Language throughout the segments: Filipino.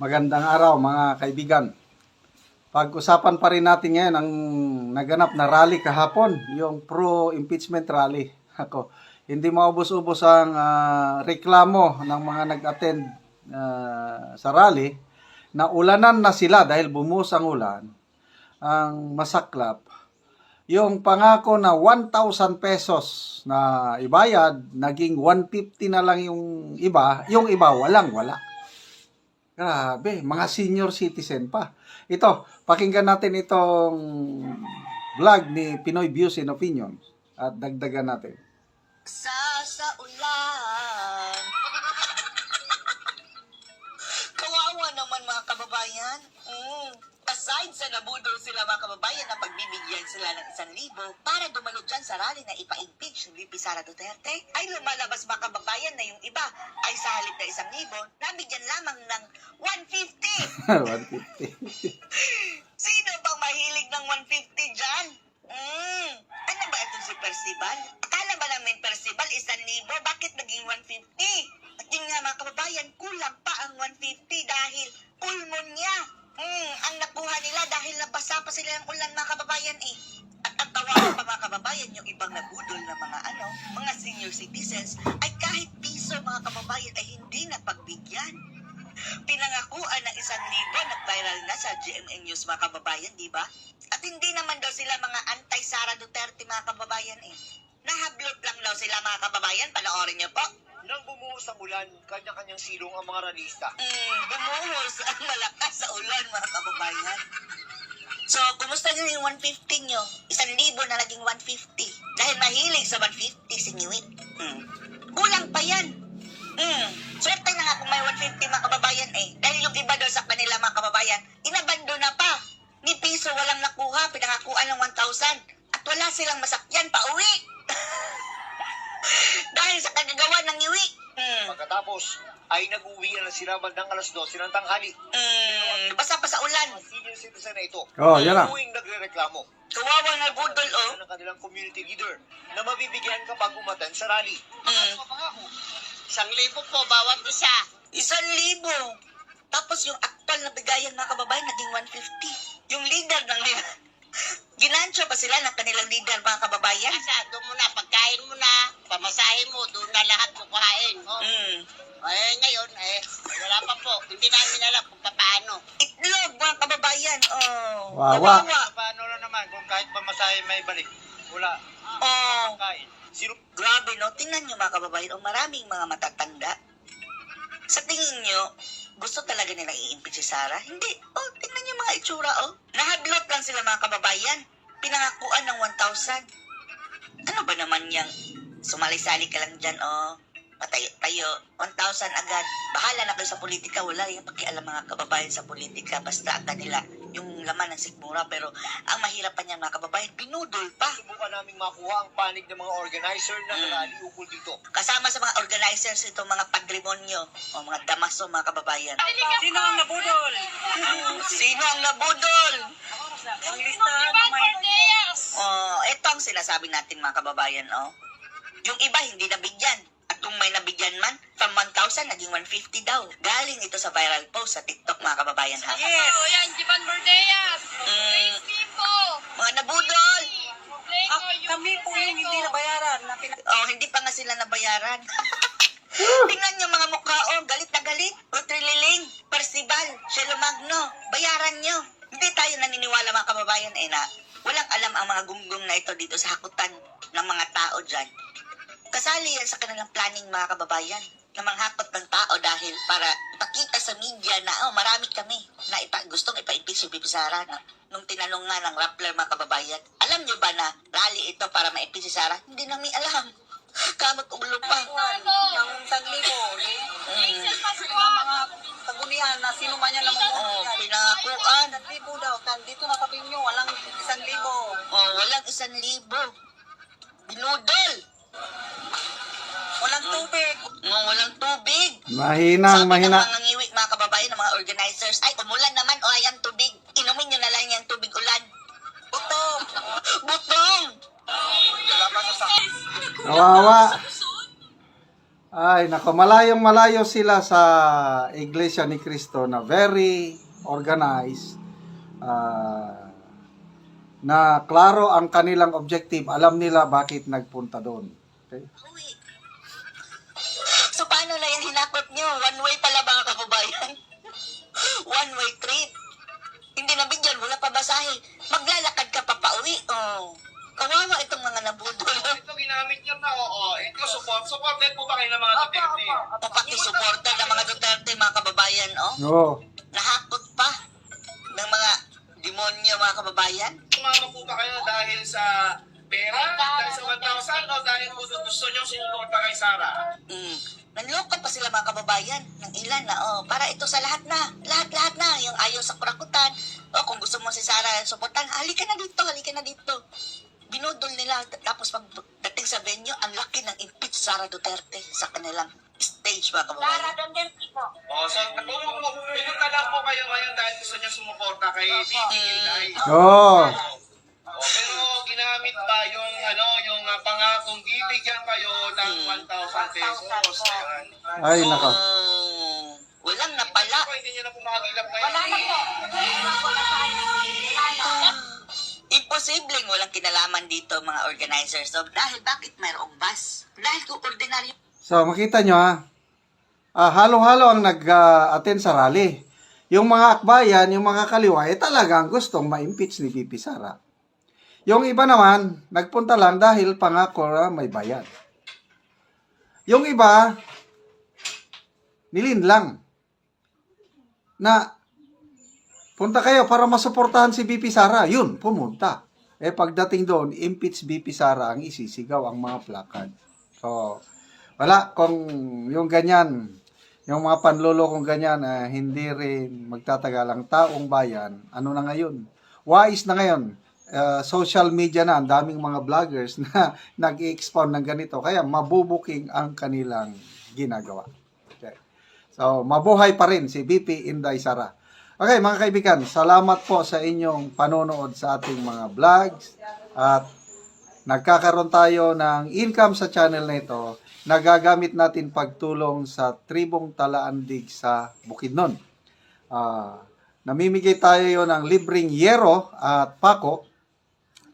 Magandang araw mga kaibigan. Pag-usapan pa rin natin ngayon ang naganap na rally kahapon, yung pro-impeachment rally. Ako, hindi maubos-ubos ang reklamo ng mga nag-attend sa rally na ulanan na sila dahil bumuhos ang ulan. Ang masaklap, yung pangako na 1,000 pesos na ibayad, naging 150 na lang yung iba wala. Grabe, mga senior citizen pa. Ito, pakinggan natin itong vlog ni Pinoy Views and Opinions at dagdagan natin. Sa ulan. Kawawa naman mga kababayan. Aside sa nabudol sila mga kababayan na pagbibigyan sila ng 1,000 para dumalo dyan sa rally na ipa-impeach ni VP Sara Duterte, ay lumalabas mga kababayan na yung iba ay sa halip na 1,000, nabigyan lamang ng 150. 150. Sino bang mahilig ng 150 dyan? Ano ba ito si Percival? Akala ba namin Percival 1,000? Bakit naging 150? At yun nga mga kababayan, kulang pa ang 150 dahil pulmon niya. Ang nakuha nila dahil nabasa pa sila ng ulan mga kababayan eh. At ang tawagan pa mga kababayan, yung ibang nabudol na mga senior citizens ay kahit piso mga kababayan ay hindi napagbigyan. Pinangakuan ng 1,000, nag-viral na sa GMA News mga kababayan, di ba? At hindi naman daw sila mga anti-Sara Duterte mga kababayan eh. Nahablot lang daw sila mga kababayan, panoorin niyo po. Nang bumuhos ang ulan, kanya-kanyang silong ang mga ralista. Bumuhos ang malakas sa ulan mga kababayan. So, kumusta nyo yung 150 nyo? 1,000 na naging 150. Dahil mahilig sa 150 si Newit. Kulang pa yan. Swerte na nga kung may 150 mga kababayan eh. Dahil yung iba daw sa kanila mga kababayan, inabando na pa. Ni piso walang nakuha, pinangakuan ng 1,000. At wala silang masakyan pa uwi. Dahil sa kagagawa ng Newit. Pagkatapos, ay nag-uwi na sila bandang alas 12 ng tanghali. Basa pa sa ulan. Mga senior citizen na ito, Oh, yan na. tuwing nagre-reklamo Kawawang nabudol oh. ng kanilang community leader na mabibigyan kapag umatan sa rally. Pangako, 1,000 po bawat isa. 1,000. Tapos yung actual na bigayan mga kababayan naging 150. Yung leader ng ginansyo pa sila ng kanilang leader mga kababayan. Doon mo na, pagkain mo na, pamasahin mo, doon na lahat kukuhain. Ngayon, wala pa po. Hindi namin alam kung paano. Itlog mga kababayan. Wawa. Paano na naman kung kahit pamasahe may balik? Wala. Kain. Sino? Grabe no, tingnan nyo mga kababayan, maraming mga matatanda. Sa tingin nyo, gusto talaga nila i-impeach si Sara? Hindi. Tingnan nyo mga itsura Nahablot lang sila mga kababayan. Pinangakuan ng 1,000. Ano ba naman yang sumali-sali ka lang dyan patayo-tayo, 1,000 agad. Bahala na kayo sa politika. Wala yung pakialam mga kababayan sa politika. Basta ang kanila, yung laman ng sikmura. Pero ang mahirap pa niyan mga kababayan, binudol pa. Subukan naming makuha ang panig ng mga organizer ng rally ukol dito. Kasama sa mga organizers itong mga patrimonyo o mga damaso mga kababayan. Sino ang nabudol? Sino ang nabudol? Ang listahan ng may... Ito ang sinasabi natin mga kababayan. Yung iba hindi nabigyan. At kung may nabigyan man, from 1,000 naging 150 daw. Galing ito sa viral post sa TikTok mga kababayan ha. Yes! Yan, Jivan Bordeas! Mga nabudol! Kami po yung hindi nabayaran. Hindi pa nga sila nabayaran. Tingnan nyo mga mukha, galit na galit. Utrililing, Percival, Shelo Magno, bayaran nyo. Hindi tayo naniniwala mga kababayan na walang alam ang mga gunggong na ito dito sa hakutan ng mga tao dyan. Kasali yan sa kanilang planning mga kababayan na manghakot ng tao dahil para ipakita sa media na marami kami na gustong ipa-impeach si VP Sara. Nung tinanong nga ng Rappler mga kababayan, alam nyo ba na rally ito para ma-impeach si Sara? Hindi namin alam. Kamot ulo pa. Ang 1,000. Mga kagunian na sino man yan naman. Pinakuan. 1,000 daw. Dito na kapin nyo. Walang 1,000. Walang 1,000. Binudol. Walang tubig. Walang tubig. Mahina. Sabi ng mga ngiwi, mga kababayan, ng mga organizers, ay, umulan naman, ayan tubig. Inumin nyo na lang yung tubig ulan. Butong. Butong! Kawawa. Ay, nako, malayong-malayo sila sa Iglesia ni Cristo na very organized, na klaro ang kanilang objective. Alam nila bakit nagpunta doon. Okay? So, paano na yung hinakot nyo? One way pala mga kababayan? One way trip. Hindi na bigyan, wala pa basahe. Maglalakad ka pa pauwi. Oh. Kawawa itong mga nabudol. Ito ginamit niya na, oo. Ito, supported po ba kayo ng mga Duterte? Papakisuporta ng mga Duterte, mga kababayan, oh. Oo. Nahakot pa ng mga demonyo, mga kababayan. Sumama po ba kayo dahil sa pera? Dahil sa 1,000? O dahil po gusto niyo sinuporta kay Sara? Nanloko pa sila mga kababayan ng ilan na, oh, para ito sa lahat na. Lahat na. Yung ayaw sa kurakutan. O, kung gusto mo si Sara suportan, halika na dito. Binudol nila. Tapos pagdating sa venue, ang laki ng impeach Sara Duterte sa kanilang stage, mga kababayan. O, so, pinunta lang po kayo ngayon dahil gusto niyo sumuporta kay Titi Inday. Oo. O, pero ginamit ba yung, pangakong bibigyan kayo ng 1,000 pesos? Ayan. Ay, nako. Walang napala. Ako, hindi niyo na po makagilap ngayon. Imposibleng walang kinalaman dito mga organizers. So, dahil bakit mayroong bus? Dahil kung ordinaryo. So, makita nyo halo-halo ang nag-attend sa rally. Yung mga akbayan, yung mga kaliwa, talagang gustong ma-impeach ni VP Sara. Yung iba naman, nagpunta lang dahil pangako na may bayad. Yung iba, nilinlang na punta kayo para masuportahan si VP Sara. Yun, pumunta. Pagdating doon, impeach VP Sara ang isisigaw ang mga plakad. So, wala, kung yung ganyan, yung mga panlolo kung ganyan, hindi rin magtatagal ang taong bayan, ano na ngayon? Wais na ngayon. Social media na, ang daming mga vloggers na nag-i-expound ng ganito. Kaya mabubuking ang kanilang ginagawa. Okay. So, mabuhay pa rin si VP Inday Sara. Okay, mga kaibigan, salamat po sa inyong panonood sa ating mga vlogs. At nagkakaroon tayo ng income sa channel na ito. Nagagamit natin pagtulong sa tribong Talaandig sa Bukidnon. Namimigay tayo yon ng libreng yero at pako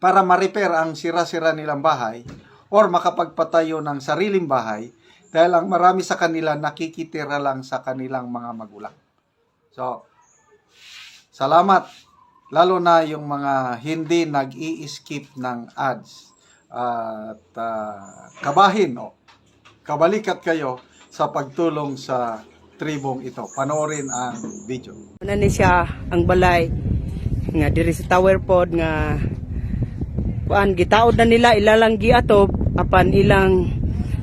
para ma-repair ang sira-sira nilang bahay or makapagpatayo ng sariling bahay dahil ang marami sa kanila nakikitira lang sa kanilang mga magulang. So, salamat. Lalo na yung mga hindi nag-i-skip ng ads. At kabahin o kabalikat kayo sa pagtulong sa tribong ito. Panoorin ang video. Ano ni siya ang balay nga diri sa tower pod nga kuan gitaod na nila ilalang giatop apan ilang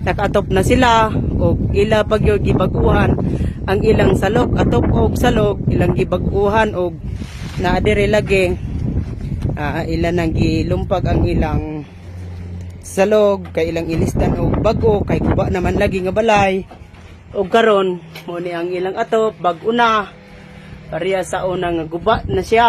nakatop na sila og ila pagyo gibaguhan ang ilang salok atop og salok ilang gibaguhan og naa diri lagi ila nang gilumpag ang ilang salog kay ilang ilistan og bago kay guba naman lagi nga balay og karon mo ni ang ilang atop bag-una pareha sa unang guba na siya.